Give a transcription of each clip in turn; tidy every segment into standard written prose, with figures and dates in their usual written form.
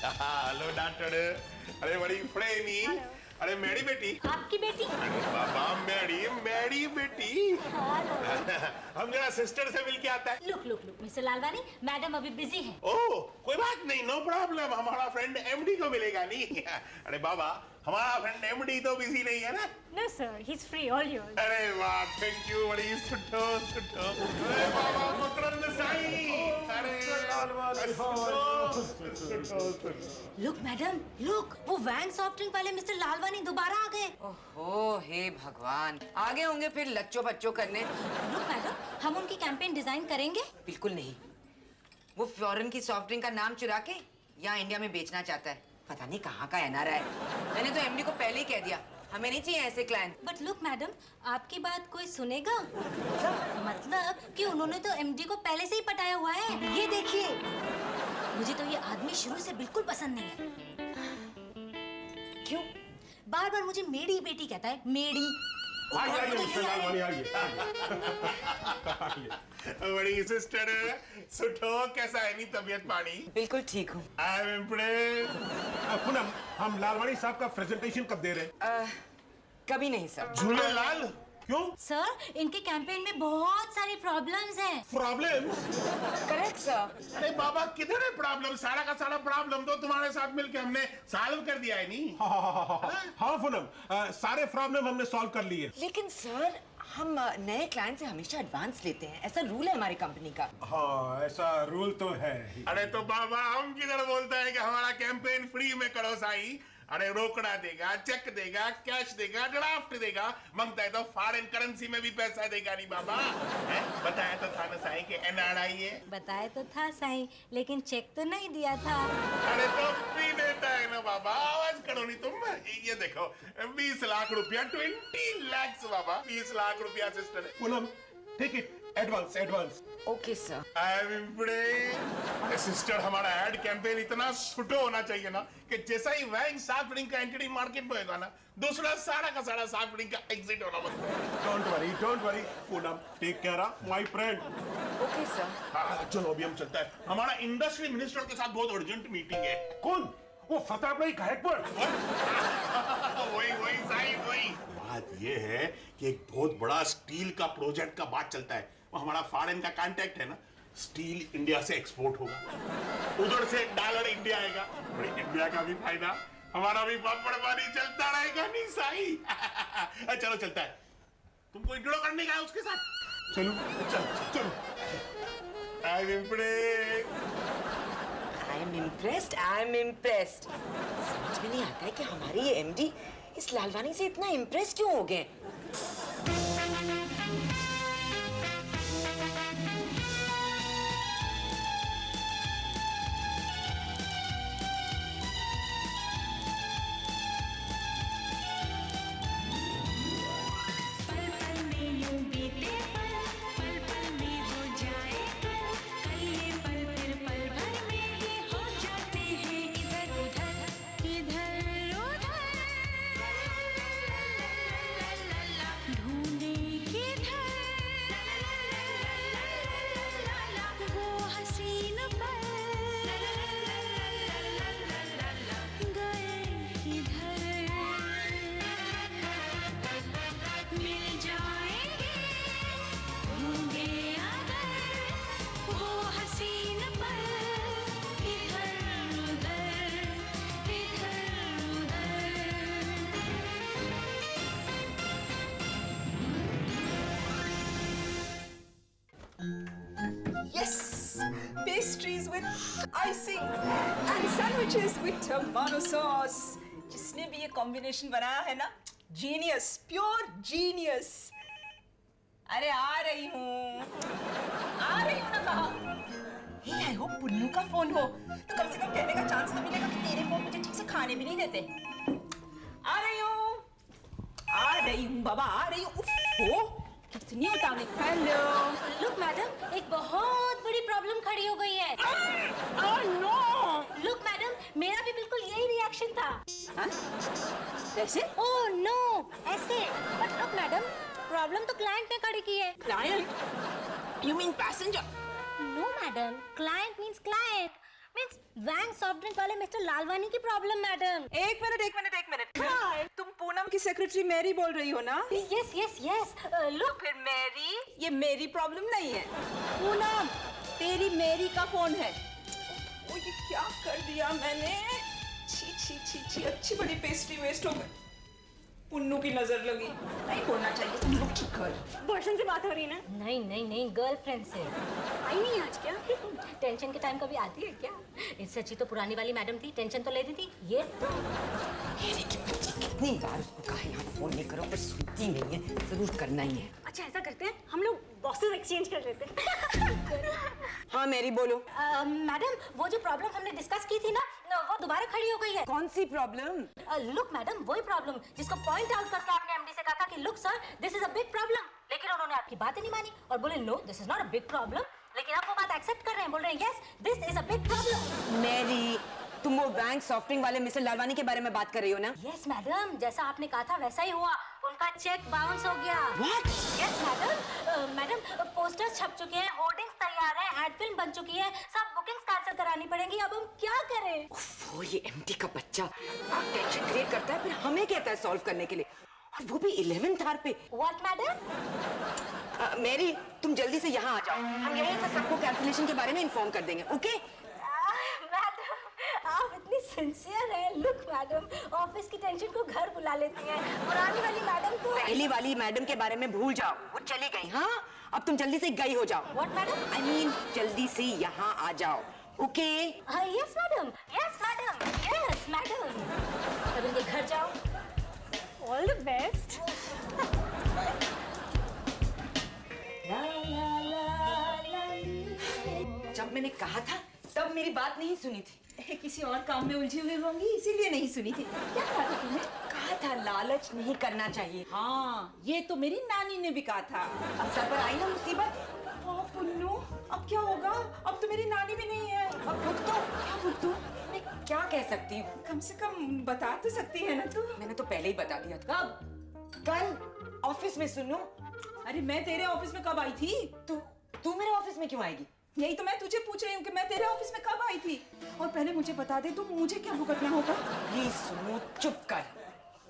Hello doctor. अरे बड़ी प्रेमी। अरे मेरी बेटी। आपकी बेटी? अरे बाबा मेरी बेटी। हम जरा सिस्टर से मिल के आता है। लुक मिस्टर लालवानी, मैडम अभी बिजी है। ओह कोई बात नहीं, नो प्रॉब्लम। हमारा फ्रेंड एमडी को मिलेगा नहीं। अरे बाबा हमारा फ्रेंड एमडी तो बिजी नहीं है ना? No sir, he is free, all yours. अरे वाह, थैंक यू। बड़ी सुठो। अरे बाबा मकरंद साईं। अरे लुक मैडम, लुक, वो वैंग सॉफ्ट ड्रिंक वाले मिस्टर लालवानी दोबारा आ गए। ओहो हे भगवान, आगे होंगे फिर लच्चो बच्चों करने। लुक मैडम, हम उनकी कैंपेन डिजाइन करेंगे? बिल्कुल नहीं। वो फॉरेन की सॉफ्ट ड्रिंक का नाम चुरा के यहाँ इंडिया में बेचना चाहता है। पता नहीं कहाँ का एनआरआई है। मैंने तो एमडी को पहले ही कह दिया, हमें नहीं चाहिए ऐसे क्लाइंट। बट लुक मैडम, आपकी बात कोई सुनेगा? मतलब कि उन्होंने तो एमडी को पहले से ही पटाया हुआ है। ये देखिए, मुझे तो ये आदमी शुरू से बिल्कुल पसंद नहीं है। क्यों? बार बार मुझे मेरी बेटी कहता है, मेरी। बड़ी सिस्टर सुठो, कैसा है नी तबीयत पानी? बिल्कुल ठीक हूँ। I am impressed. पूनम, हम लालवानी साहब का प्रेजेंटेशन कब दे रहे हैं? कभी नहीं सर। झूलेलाल। क्यों? सर, इनके कैंपेन में बहुत सारी प्रॉब्लम्स हैं। प्रॉब्लम? Correct sir. अरे बाबा किधर है प्रॉब्लम? सारा का सारा प्रॉब्लम तो तुम्हारे साथ मिलके हमने सॉल्व कर दिया है नी। हाँ पूनम, सारे प्रॉब्लम हमने सॉल्व कर लिए। लेकिन सर, हम नए क्लाइंट से हमेशा एडवांस लेते हैं, ऐसा रूल है हमारी कंपनी का। हाँ ऐसा रूल तो है ही। अरे तो बाबा हम किधर बोलता है कि हमारा कैंपेन फ्री में करो साई। अरे रोकड़ा देगा, चेक देगा, कैश देगा, ड्राफ्ट देगा, मांगता है तो फॉरेन करेंसी में भी पैसा देगा नहीं बाबा। बताया तो था ना साई कि एनआरआई है। बताया तो था साईं, लेकिन चेक तो नहीं दिया था। अरे तो फ्री देता है ना बाबा, आवाज करो नहीं तुम। ये देखो 20 लाख रुपया, 20 lakhs बाबा, 20 लाख रुपया सिस्टर। पूनम ठीक है, advance advance. Okay sir. I am impressed. Sister हमारा एड कैंपेन इतना सुटो होना चाहिए ना कि जैसा ही वैंग सॉफ्ट ड्रिंक का एंटिटी मार्केट में होगा ना, दूसरा सारा का सारा सॉफ्ट ड्रिंक का एग्जिट होना बंद। Don't worry Poonam, take care of my friend. Okay sir. हाँ चलो अभी हम चलता है, हमारा इंडस्ट्री मिनिस्टर के साथ बहुत अर्जेंट मीटिंग है। कौन? वो फतेहपुर गायकपुर। वही साहिब वही। बात ये है कि एक बहुत बड़ा स्टील का प्रोजेक्ट का बात चलता है। वो हमारा फॉरेन का कांटेक्ट है ना, स्टील इंडिया से एक्सपोर्ट होगा, उधर से डॉलर इंडिया आएगा। इंडिया का भी फायदा, हमारा भी पापड़ पानी चलता रहेगा नहीं साई। चलो चलता है, तुमको इंट्रो करने का है उसके साथ। चलो चलो। I am impressed. I am impressed. समझ में नहीं आता है कि हमारे ये एमडी इस लालवानी से इतना इम्प्रेस क्यों हो गए। Pastries with icing and sandwiches with tomato sauce. जिसने भी ये कॉम्बिनेशन बनाया है ना, जीनियस, प्योर जीनियस। अरे आ रही हूँ ना कहा। आई होप पुन्नू का फोन हो तो कम से कम कहने का चांस तो मिलेगा कि तेरे फोन मुझे ठीक से खाने भी नहीं देते। आ रही हूँ बाबा, आ रही हूँ। उफ, कितनी उतावली। हेलो। लुक मैडम, एक बहुत बड़ी प्रॉब्लम खड़ी हो गई है। नो। लुक मैडम, मेरा भी बिल्कुल यही रिएक्शन था। कैसे? ओह नो, ऐसे। बट लुक मैडम, प्रॉब्लम तो क्लाइंट ने खड़ी की है। Client? You mean passenger? No madam, client means client. Means Wang soft drink वाले मिस्टर लालवानी की प्रॉब्लम मैडम। एक मिनट। हाँ, तुम पूनम की सेक्रेटरी मैरी बोल रही हो ना? यस लुक, फिर मैरी, ये मेरी प्रॉब्लम नहीं है। पूनम, तेरी मैरी का फोन है। ओ, ये क्या कर दिया मैंने? छी, अच्छी बड़ी पेस्ट्री वेस्ट हो गई। पुन्नू की नजर लगी। नहीं बोलना चाहिए तुम लोग। बॉयफ्रेंड से बात हो रही है ना? नहीं गर्लफ्रेंड से। आई नहीं आज क्या? टेंशन के टाइम कभी आती है क्या? इससे अच्छी तो पुरानी वाली मैडम थी, टेंशन तो लेती थी। ये कितनी बार उसको कहा यहाँ फोन नहीं करो, पर सुनती नहीं है। जरूर करना ही है। अच्छा ऐसा करते हैं, हम लोग बॉसेस एक्सचेंज कर लेते हैं। हाँ मेरी बोलो। मैडम, वो जो प्रॉब्लम हमने डिस्कस की थी ना, वो दोबारा खड़ी हो गई है। कौन सी प्रॉब्लम? लुक मैडम, वही प्रॉब्लम जिसको पॉइंट आउट करके आपने एमडी से कहा था कि look sir, this is a big problem, लेकिन उन्होंने आपकी बात ही नहीं मानी और बोले no, this is not a big problem. लेकिन आप वो बात एक्सेप्ट कर रहे हैं, बोल रहे हैं yes, this is a big problem. Mary, तुम वो बैंक सॉफ्ट ड्रिंक वाले मिस्टर लालवानी के बारे में बात कर रही हो ना? यस मैडम, जैसा आपने कहा था वैसा ही हुआ। उनका चेक बाउंस हो गया। What? यस मैडम, पोस्टर्स छप चुके हैं, होर्डिंग्स तैयार है, एड फिल्म बन चुकी है, सब बुकिंग्स कैंसिल करानी पड़ेंगी। अब हम क्या करें? वो ये एमडी का बच्चा टेंशन क्रिएट करता है, फिर हमें कहता है सॉल्व करने के लिए, और वो भी 11th आवर पे। What madam? मैरी, तुम जल्दी से यहाँ आ जाओ। हम यहीं से सबको कैंसिलेशन के बारे में इन्फॉर्म कर देंगे, ओके? मैडम, आप इतनी सिंसियर हैं। लुक मैडम, ऑफिस की टेंशन को घर बुला लेती हैं। पुरानी वाली मैडम को, पहली वाली मैडम के बारे में भूल जाओ, वो चली गई। हाँ, अब तुम जल्दी से गई हो जाओ। What madam? I mean, जल्दी से यहाँ आ जाओ, ओके? यस मैडम, अब इनके घर जाओ। All the best. जब मैंने कहा था तब मेरी बात नहीं सुनी थी। किसी और काम में उलझी हुई होंगी, इसीलिए नहीं सुनी थी। क्या कहा था तुमने? कहा था लालच नहीं करना चाहिए। हाँ, ये तो मेरी नानी ने भी कहा था। अब सर पर आई ना मुसीबत। पुन्नू, अब क्या होगा? अब तो मेरी नानी भी नहीं है। अब भुगतो। क्या भुगतूं? मैं क्या कह सकती हूँ? कम से कम बता तो सकती है ना तू? मैंने तो पहले ही बता दिया था। कब? कल ऑफिस में। सुनो, अरे मैं तेरे ऑफिस में कब आई थी? तू मेरे ऑफिस में क्यों आएगी? यही तो मैं तुझे पूछ रही हूँ कि मैं तेरे ऑफिस में कब आई थी। और पहले मुझे बता दे, तो मुझे क्या भुगतना होगा? प्लीज सुनो, चुप कर।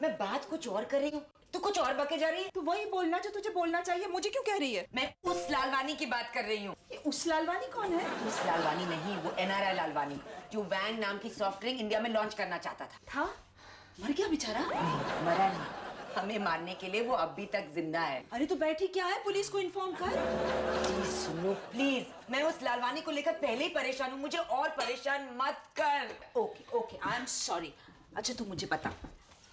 मैं बात कुछ और कर रही हूँ, तू कुछ और बके जा रही है। तू वही बोलना जो तुझे बोलना चाहिए। मुझे क्यों कह रही है? मैं उस लालवानी की बात कर रही हूँ। ये उस लालवानी कौन है? उस लालवानी नहीं, वो NRI लालवानी, जो वैंग नाम की सॉफ्ट ड्रिंक इंडिया में लॉन्च करना चाहता था। मर गया बेचारा? मरा नहीं, हमें मारने के लिए वो अभी तक जिंदा है। अरे तो बैठी क्या है, पुलिस को इन्फॉर्म कर। प्लीज सुनो, प्लीज। मैं उस लालवानी को लेकर पहले ही परेशान हूँ, मुझे और परेशान मत कर। Okay, I am sorry. अच्छा तू मुझे बता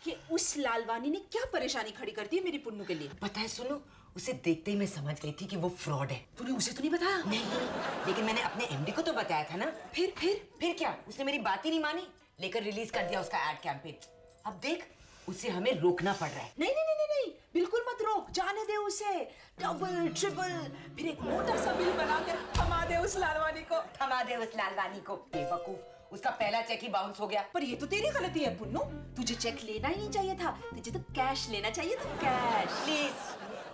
कि उस लालवानी ने क्या परेशानी खड़ी कर दी है मेरी पुन्नू के लिए? पता है, सुनो, उसे देखते ही मैं समझ गई थी कि वो फ्रॉड है। तूने उसे तो नहीं बताया? नहीं, लेकिन मैंने अपने एमडी को तो बताया था ना। फिर क्या? उसने मेरी बात ही नहीं मानी, लेकर रिलीज कर दिया उसका एड कैंपेन। अब देख, उसे हमें रोकना पड़ रहा है। नहीं, बिल्कुल मत रोक, जाने दे उसे। डबल ट्रिपल, फिर एक मोटा सा बिल बनाकर थमा दे उस लालवानी को। थमा दे उस लालवानी को। बेवकूफ, उसका पहला चेक ही बाउंस हो गया। पर ये तो तेरी गलती है पुन्नू, तुझे चेक लेना ही नहीं चाहिए था, तुझे तो कैश लेना चाहिए था, कैश।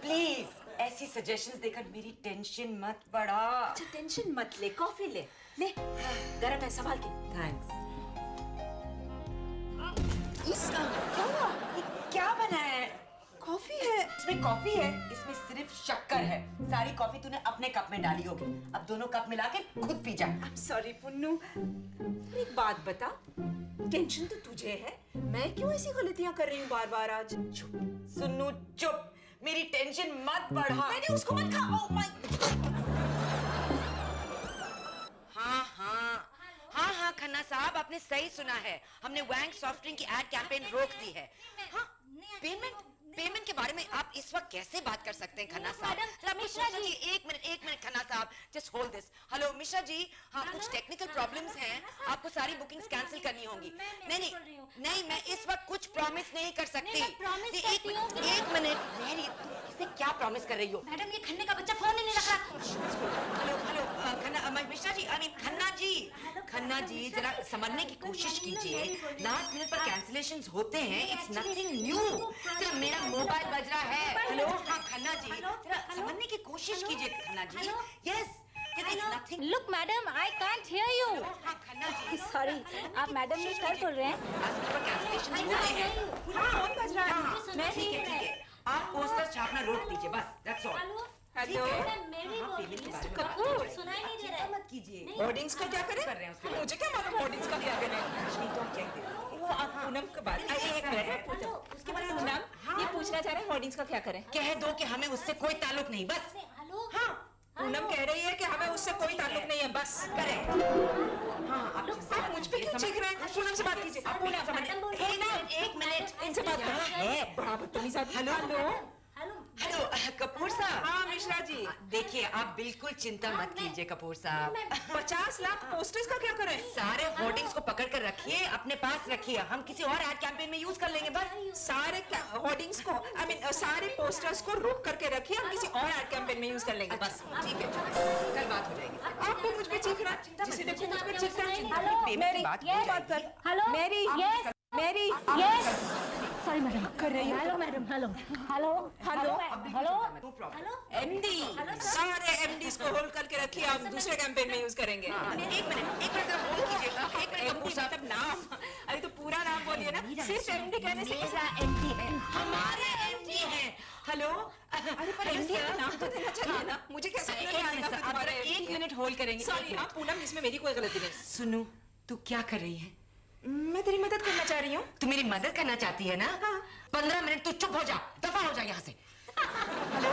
प्लीज ऐसी सजेशंस देकर मेरी टेंशन मत बढ़ा। अच्छा टेंशन मत ले, कॉफी ले गरम है, संभाल के। थैंक्स। क्या? ये क्या बना है? कॉफी है। इसमें कॉफी है, इसमें सिर्फ शक्कर है। सारी कॉफी तूने अपने कप में डाली होगी, अब दोनों कप मिला के खुद पी जा। सॉरी पुन्नू, एक बात बता, टेंशन तो तुझे है, मैं क्यों ऐसी गलतियां कर रही हूँ बार बार आज? चुप सुन्नू, चुप, मेरी टेंशन मत बढ़ा। मैंने उसको मत खा। Oh my. हाँ, खन्ना साहब, आपने सही सुना है। हमने वैंग सॉफ्ट ड्रिंक की एड कैंपेन रोक दी है। हाँ, पेमेंट के बारे में आप इस वक्त कैसे बात कर सकते हैं खन्ना साहब? मिश्रा जी, एक मिनट खन्ना साहब, just hold this. Hello Mishra ji, हाँ कुछ टेक्निकल प्रॉब्लम्स हैं, आपको सारी बुकिंग्स कैंसिल करनी होंगी। नहीं, मैं इस वक्त कुछ प्रॉमिस नहीं कर सकती। एक मिनट, मैरी, तुम इसे क्या प्रॉमिस कर रही हो? मैडम, ये खन्ने का बच्चा फोन ही नहीं रख रहा। हेलो, खन्ना, मिश्रा जी, खन्ना जी, जरा समझने की कोशिश कीजिए। लास्ट मिनट पर कैंसिलेशंस होते हैं, इट्स नथिंग न्यू। जरा मेरा मोबाइल बज रहा है। हेलो, हाँ खन्ना जी, जरा समझने की कोशिश कीजिए Khanna ji. Yes, nothing. Look, madam, I can't hear you. हाँ, खन्ना जी। Sorry, आप मैडम नहीं सर बोल रहे हैं? आज पर कैंसलेशन होते हैं। फोन बज रहा है। मैं ठीक है। आप पोस्टर छापना रोक दीजिए बस। That's all. Hello mister Kapoor, सुनाई नहीं दे रहा है। मत कीजिए। होर्डिंग्स का क्या करें? कर रहे हैं उसके मुझे क्या मालूम होर्डिंग्स का क्या करें? नहीं तो हम कहेंगे। वो आप पूनम के बारे में एक मिनट उसके बारे में पूनम ये पूछना चाह रहे हैं होर्डिंग्स का क्या करें? कह दो कि हमें उससे कोई ताल्लुक नहीं बस। हेलो हाँ पूनम कह रही है कि हमें उससे कोई ताल्लुक नहीं है बस। करेक्ट। हाँ आप मुझ पे क्यों चीख रहे हैं? पूनम से बात कीजिए। पूनम एक मिनट इनसे बात करें। बड़ा बदतमीज आदमी। हेलो हेलो हेलो कपूर साहब। हाँ मिश्रा जी। देखिए आप बिल्कुल चिंता मत कीजिए कपूर साहब। 50 लाख पोस्टर्स का क्या करें? सारे होर्डिंग्स को पकड़ कर रखिए, अपने पास रखिए, हम किसी और एड कैंपेन में यूज कर लेंगे बस। सारे होर्डिंग्स को सारे पोस्टर्स को रोक करके रखिए, हम किसी और एड कैंपेन में यूज कर लेंगे बस। ठीक है कल बात हो जाएगी। आप भी मुझ पे चीख रहा है। जिसे देखो मुझ पे चीख रहा है। पेमेंट मेरी की बात हो बात कर। हेलो मेरी मेरी यस सॉरी मैडम कर रही हूँ। Hello madam hello hello hello hello no problem. MD सारे एमडीज को होल्ड करके रखिए, आप दूसरे कैंपेन में यूज करेंगे। एक मिनट होल्ड कीजिएगा। एक मिनट एमडी मतलब नाम, अरे तो पूरा नाम बोलिए ना। सिर्फ एमडी कहने से एमडी है, हमारे एमडी हैं। हेलो अरे पर एमडी का नाम तो देना चाहिए ना। मुझे कैसे पता चलेगा कि तुम्हारा एक मिनट होल्ड करेंगे। सॉरी हाँ पूनम, इसमें मेरी कोई गलती नहीं। सुनो तू क्या कर रही है? मैं तेरी मदद करना चाह रही हूँ। तू मेरी मदद करना चाहती है ना? हाँ। 15 मिनट तू चुप हो जा, दफा हो जा यहाँ से। हेलो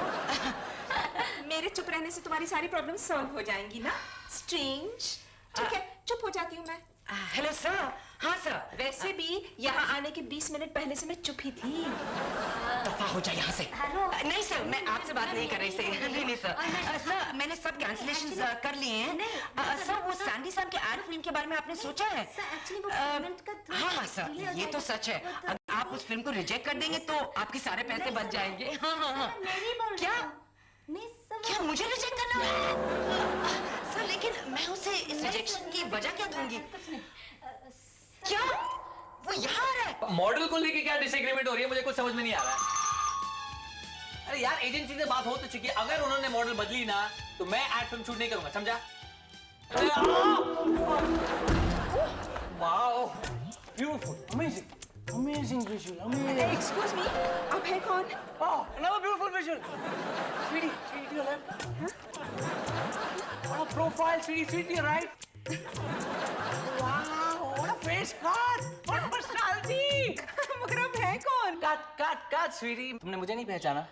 मेरे चुप रहने से तुम्हारी सारी प्रॉब्लम सॉल्व हो जाएंगी ना? स्ट्रेंज। ठीक है चुप हो जाती हूँ मैं। Hello sir. हाँ सर। वैसे भी यहाँ आने के 20 मिनट पहले से मैं चुप ही थी। दफा हो जा यहाँ से। नहीं सर मैं आपसे बात नहीं कर रही सर। नहीं सर सर मैंने सब कैंसिलेशन कर लिए हैं। सर वो सैंडी साहब के एड फिल्म के बारे में आपने सोचा है? हाँ सर ये तो सच है। अगर आप उस फिल्म को रिजेक्ट कर देंगे तो आपके सारे पैसे बच जाएंगे। हाँ क्या क्या मुझे रिजेक्ट करना है? सर लेकिन मैं उसे इस रिजेक्शन की वजह क्या दूंगी? क्या वो यहाँ आ रहा है? मॉडल को लेके क्या डिसएग्रीमेंट हो रही है, मुझे कुछ समझ में नहीं आ रहा है। अरे यार एजेंसी से बात हो तो चुकी है, अगर उन्होंने मॉडल बदली ना तो मैं एड फिल्म शूट नहीं करूंगा, समझा? Wow beautiful amazing amazing visual amazing. Excuse me, आप है कौन? Oh, another beautiful visual. Sweetie, sweetie, to your left. What a profile, sweetie, to your right. Wow, what a face cut. What a personality. मगर आप है कौन? Cut, sweetie. तुमने मुझे नहीं पहचाना?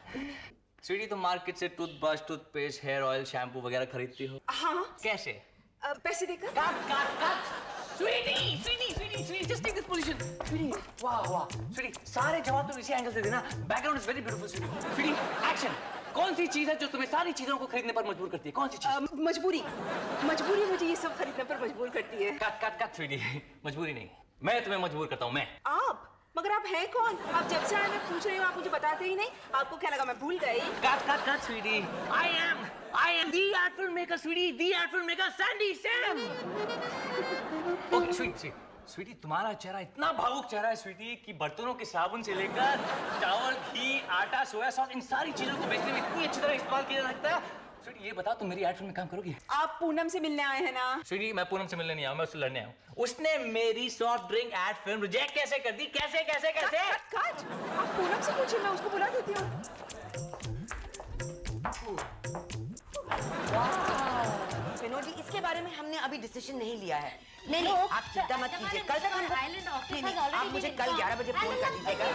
Sweetie, तुम मार्केट से toothbrush, toothpaste, hair oil, shampoo वगैरह खरीदती हो? हाँ। कैसे? पैसे देकर? Cut. Sweetie, just take this position. Sweetie, wow. Sweetie, सारे जवाब तुम इसी एंगल से देना. Background is very beautiful, sweetie. Sweetie, action. कौन सी चीज है जो तुम्हें सारी चीजों को खरीदने पर मजबूर करती है? कौन सी चीज? मजबूरी मुझे ये सब खरीदने पर मजबूर करती है। कट स्वीटी, मजबूरी नहीं, मैं तुम्हें मजबूर करता हूँ। मैं आप? मगर आप हैं कौन? आप जब से आए मैं पूछ रही हूँ, आप मुझे बताते ही नहीं। आपको क्या लगा मैं भूल गई? Cut sweetie, I am the ad filmmaker, sweetie, the ad filmmaker, Sandy Sam. Okay, sweetie तुम्हारा चेहरा इतना भावुक चेहरा है स्वीटी कि बर्तनों के साबुन से लेकर चावल, घी, आटा, सोया सॉस, इन सारी चीजों को बेचने में इतनी अच्छी तरह इस्तेमाल किया जा सकता है। स्वीटी ये बता तुम मेरी एड फिल्म में काम करोगी? आप पूनम से मिलने आए हैं ना? स्वीटी मैं पूनम से मिलने नहीं आया, मैं उससे लड़ने आया हूँ। उसने मेरी soft drink ad film reject कैसे कर दी? कैसे? कट। आप पूनम से पूछिए, मैं उसको बुला देती हूँ। विनोद जी इसके बारे में हमने अभी डिसीजन नहीं लिया है। नहीं आप चिंता मत कीजिए, कल तक हम नहीं, आप मुझे कल 11 बजे फोन कर दीजिएगा।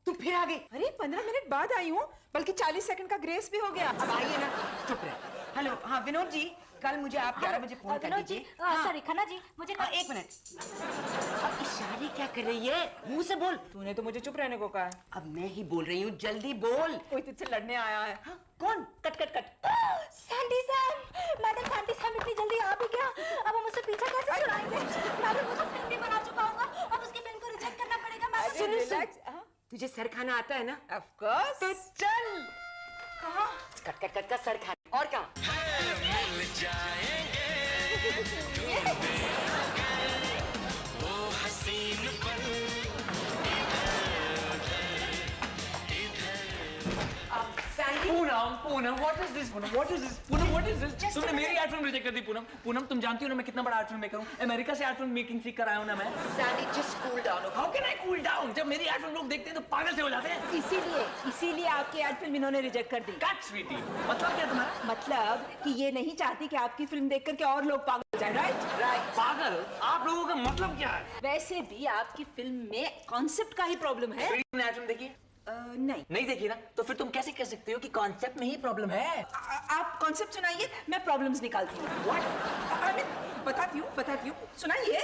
तुम फिर आ गई? अरे 15 मिनट बाद आई हूँ, बल्कि 40 सेकंड का ग्रेस भी हो गया। अब आइए ना, चुप रहे। हेलो हाँ विनोद जी, कल मुझे आप 11 बजे फोन कर दीजिए। सॉरी खन्ना जी, मुझे एक मिनट, अब इशारे क्या कर रही है? मुंह से बोल। तूने तो मुझे चुप रहने को कहा। अब मैं ही बोल रही हूँ, जल्दी बोल। कोई तुझसे लड़ने आया है। हाँ, कौन? Cut. Sandy Sam, madam Sandy Sam इतनी जल्दी आ भी गया? अब हम उससे पीछा कैसे छुड़ाएंगे? मैडम वो तो फिल्म भी बना चुका होगा, अब उसकी फिल्म को रिजेक्ट करना पड़ेगा। मैडम सुन, तुझे सर खाना आता है ना? Of course. तो चल। कहाँ? कट का सर खाना। और कहाँ? Poonam, what is this? Poonam, what is this? Poonam, what is this? तुमने मेरी एड फिल्म रिजेक्ट कर दी पूनम। पूनम, तुम जानती हो ना मैं कितना बड़ा एड फिल्म मेकर हूँ। अमेरिका से एड फिल्म मेकिंग सीख कर आया हूँ ना मैं। सैली, just cool down, okay? How can I cool down? जब मेरी एड फिल्म लोग देखते हैं तो पागल से हो जाते हैं। इसीलिए आपकी एड फिल्म इन्होंने रिजेक्ट कर दी। Cut, sweetie. मतलब क्या तुम्हारा? मतलब कि ये नहीं चाहती कि आपकी फिल्म देख करके और लोग पागल हो जाए, राइट? पागल? आप लोगों का मतलब क्या है? वैसे भी आपकी फिल्म में कॉन्सेप्ट का ही प्रॉब्लम है। तुमने एड फिल्म देखी? नहीं देखी ना? तो फिर तुम कैसे कह सकते हो कि कॉन्सेप्ट में ही प्रॉब्लम है? आप कॉन्सेप्ट सुनाइए, मैं प्रॉब्लम्स निकालती हूँ। बताती हूँ, सुनाइए।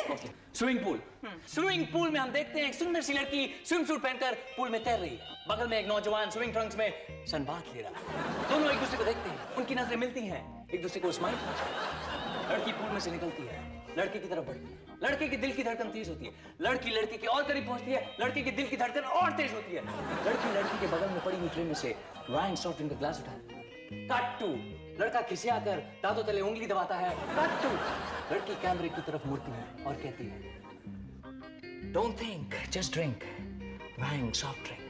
Swimming pool. स्विमिंग पूल में हम देखते हैं एक सुंदर सी लड़की स्विम सूट पहनकर पूल में तैर रही है। बगल में एक नौजवान स्विमिंग ट्रंक्स में सनबाथ ले रहा है। दोनों एक दूसरे को देखते हैं, उनकी नजरें मिलती हैं, एक दूसरे को स्माइल। लड़की पूल में से निकलती है, लड़के की तरफ बढ़ती है। लड़के की दिल की धड़कन तेज होती है। लड़की लड़के के और करीब पहुंचती है, लड़के की दिल की धड़कन और तेज होती है। लड़की के बगल में पड़ी हुई ट्रे में से वाइन सॉफ्ट ड्रिंक का ग्लास उठाती है। कट टू, लड़का खिसिया कर दांतों तले उंगली दबाता है। कट टू, लड़की कैमरे की तरफ मुड़ती है और कहती है, don't think, just drink wine soft drink.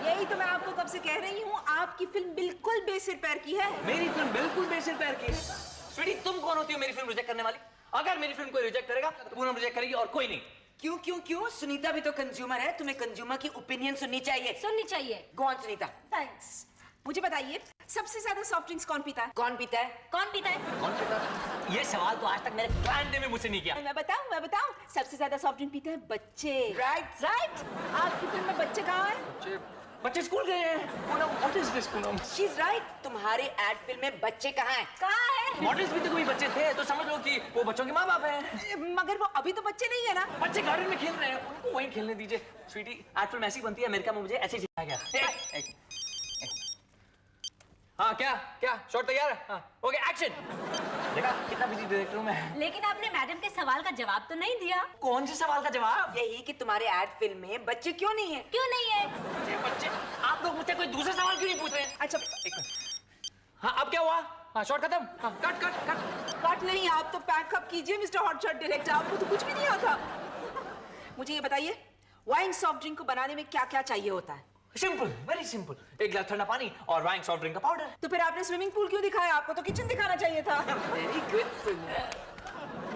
यही तो मैं आपको कब से कह रही हूँ, आपकी फिल्म बिल्कुल बेसिर पैर की है। मेरी फिल्म बिल्कुल बेसिर पैर की है। स्वीटी, तुम कौन होती हो मेरी फिल्म रिजेक्ट करने वाली? अगर मेरी फिल्म कोई रिजेक्ट करेगा तो पूनम रिजेक्ट करेगी और कोई नहीं। क्यों? सुनीता भी तो कंज्यूमर है, तुम्हें कंज्यूमर की ओपिनियन सुननी चाहिए। Go on, Sunita. थैंक्स। मुझे बताइए, सबसे ज्यादा सॉफ्ट ड्रिंक्स कौन पीता है? कौन पीता है? कौन पीता है? ये सवाल तो आज तक मेरे क्लाइंट ने भी मुझसे नहीं किया। मैं बताऊं, सबसे ज्यादा सॉफ्ट ड्रिंक पीते हैं बच्चे। Right. आपकी फिल्म में बच्चे कहाँ हैं? बच्चे स्कूल गए हैं। Poonam, what is this Poonam? She's right. तुम्हारे एड फिल्म में बच्चे कहाँ हैं? कहाँ है? मॉडल्स भी तो कोई बच्चे थे, तो समझ लो कि वो बच्चों के माँ बाप हैं। मगर वो अभी तो बच्चे नहीं है ना। बच्चे गार्डन में खेल रहे हैं, उनको वहीं खेलने दीजिए। स्वीटी, एड फिल्म ऐसी बनती है, अमेरिका में मुझे ऐसे ही सिखाया गया। हाँ, क्या शॉट तैयार है? हाँ, ओके, एक्शन। देखा कितना बिजी डायरेक्टर हूँ मैं। लेकिन आपने मैडम के सवाल का जवाब तो नहीं दिया। कौन से सवाल का जवाब? यही कि तुम्हारे एड फिल्म में बच्चे क्यों नहीं है? क्यों नहीं है? ये बच्चे, आप लोग मुझसे कोई दूसरा सवाल क्यों नहीं पूछ रहे हैं? अच्छा, एक मिनट। हाँ, अब क्या हुआ? हाँ, शॉट खत्म। हाँ, कट। नहीं, आप तो पैकअप कीजिए मिस्टर हॉटशॉट डायरेक्टर, आपको तो कुछ भी नहीं आता। मुझे ये बताइए, वाइन सॉफ्ट ड्रिंक को बनाने में क्या क्या चाहिए होता है? Simple, very simple. एक गिलास ठंडा पानी और वाइन सॉफ्ट ड्रिंक का पाउडर। तो फिर आपने स्विमिंग पूल क्यों दिखाया? आपको तो किचन दिखाना चाहिए था। Very good.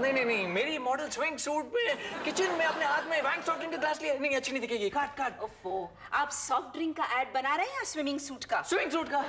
नहीं, मेरी मॉडल स्विंग सूट में किचन में अपने हाथ में वाइन सॉफ्ट ड्रिंक का ग्लास लिया। नहीं, अच्छी नहीं दिखेगी। काट। ओफो, आप सॉफ्ट ड्रिंक का ऐड बना रहे हैं या स्विमिंग सूट का? स्विंग सूट का।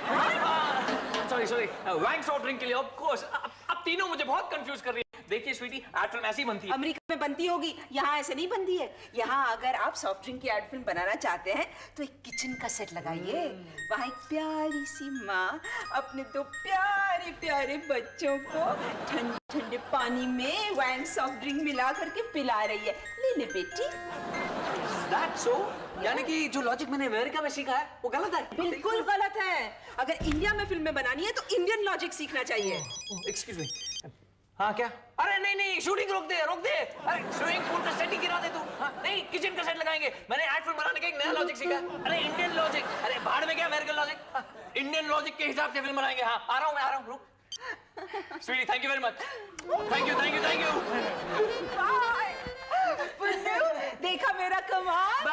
सॉरी, वाइन सॉफ्ट ड्रिंक के लिए ऑफ कोर्स। अब तीनों मुझे बहुत कंफ्यूज कर रही है। देखिए स्वीटी, एड फिल्म ऐसी बनती है। अमेरिका में बनती होगी, यहाँ ऐसे नहीं बनती है। यहाँ अगर आप सॉफ्ट ड्रिंक की एड फिल्म बनाना चाहते हैं तो एक किचन का सेट लगाइए। वहाँ एक प्यारी सी माँ अपने दो प्यारे बच्चों को ठंडे ठंडे पानी में वाइन सॉफ्ट ड्रिंक मिला करके पिला रही है। ले बेटी। That's so? यानी कि जो लॉजिक मैंने अमेरिका में सीखा है वो गलत है? बिल्कुल गलत है। अगर इंडिया में फिल्में बनानी है तो इंडियन लॉजिक सीखना चाहिए। Excuse me. हाँ, क्या? अरे नहीं, शूटिंग रोक दे। अरे स्विमिंग पूल का सेट ही गिरा दे तू। हाँ, नहीं, किचन का सेट लगाएंगे। मैंने एड फिल्म बनाने का एक नया लॉजिक सीखा। अरे इंडियन लॉजिक। अरे बाहर में क्या अमेरिकन लॉजिक? इंडियन लॉजिक के हिसाब से फिल्म बनाएंगे। हाँ, आ रहा हूँ। रुक। Sweetie, thank you very much. Thank you. देखा मेरा कमाल?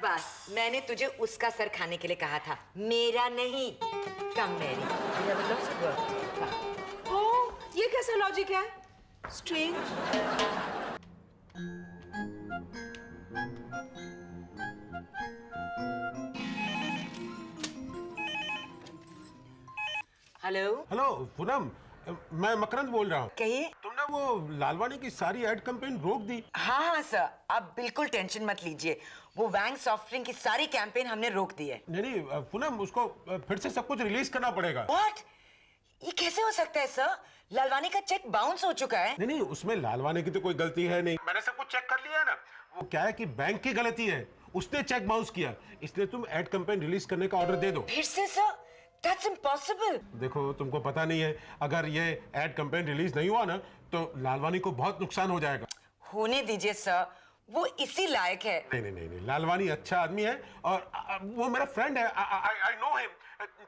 बस। मैंने तुझे उसका सर खाने के लिए कहा था, मेरा नहीं। कम मेरी। ये कैसा लॉजिक है? स्ट्रेंज। हेलो पूनम, मैं मकरंद बोल रहा हूँ। कहिए। तुमने वो लालवानी की सारी एड कैंपेन रोक दी। हाँ सर, आप बिल्कुल टेंशन मत लीजिए। वो वैंग सॉफ्ट ड्रिंक की सारी कैंपेन हमने रोक दी है। नहीं पूनम, उसको फिर से सब कुछ रिलीज करना पड़ेगा। What? ये कैसे हो सकता है सर? लालवानी का चेक बाउंस हो चुका है। नहीं, उसमें लालवानी की तो कोई गलती है नहीं। मैंने सब कुछ चेक कर लिया है ना। वो क्या है कि बैंक की गलती है, उसने चेक बाउंस किया, इसलिए तुम एड कैंपेन रिलीज करने का ऑर्डर दे दो। फिर से सर? That's impossible. देखो, तुमको पता नहीं है, अगर ये एड कैंपेन रिलीज नहीं हुआ ना तो लालवानी को बहुत नुकसान हो जाएगा। होने दीजिए सर, वो इसी लायक है। नहीं, लालवानी अच्छा आदमी है और वो मेरा फ्रेंड है। I know him.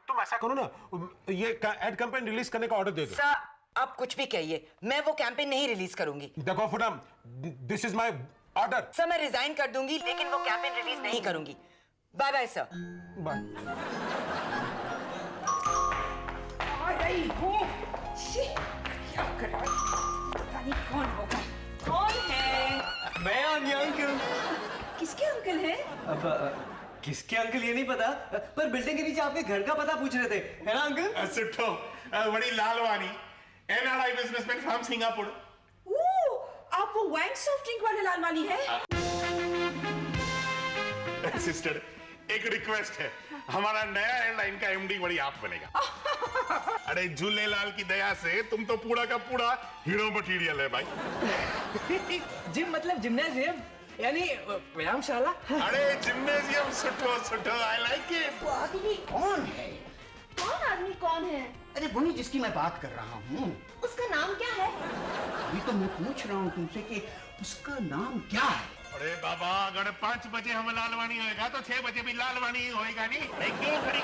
तुम ऐसा करो ना, ये एड कैंपेन रिलीज करने का ऑर्डर दे दो। सर, आप कुछ भी कहिए, मैं वो कैंपेन नहीं रिलीज करूंगी। देखो Poonam, this is my order. Sir, मैं रिजाइन कर दूंगी, लेकिन वो कैंपेन रिलीज नहीं करूंगी। Bye bye sir. बाय। आ रही हूँ। शी, क्या कर रहा है? पता नहीं कौन होगा। कौन है? मैं आ गया अंकल। किसके अंकल हैं? अब किसके अंकल ये नहीं पता, पर बिल्डिंग के नीचे आपके घर का पता पूछ रहे थे, है ना अंकल? सुठो बड़ी Lalwani NRI businessman from Singapore. आप वो वैंग सॉफ्ट ड्रिंक वाले लालवानी है? सिस्टर एक रिक्वेस्ट है, हमारा नया एयरलाइन का MD बड़ी आप बनेगा। अरे झूलेलाल की दया से तुम तो पूरा का पूरा हीरो मटेरियल है भाई। जिम मतलब जिम्नाजियम, यानी व्यायामशाला। अरे जिम्नेजियम सुठो सुठो, आई लाइक इट। वो आदमी कौन है? कौन आदमी कौन है? अरे वही जिसकी मैं बात कर रहा हूँ। उसका नाम क्या है? अभी तो मैं पूछ रहा हूँ तुमसे कि उसका नाम क्या है? अरे बाबा अगर 5 बजे हम लालवानी होएगा तो 6 बजे भी लालवानी ही होएगा नहीं। क्यों खड़ी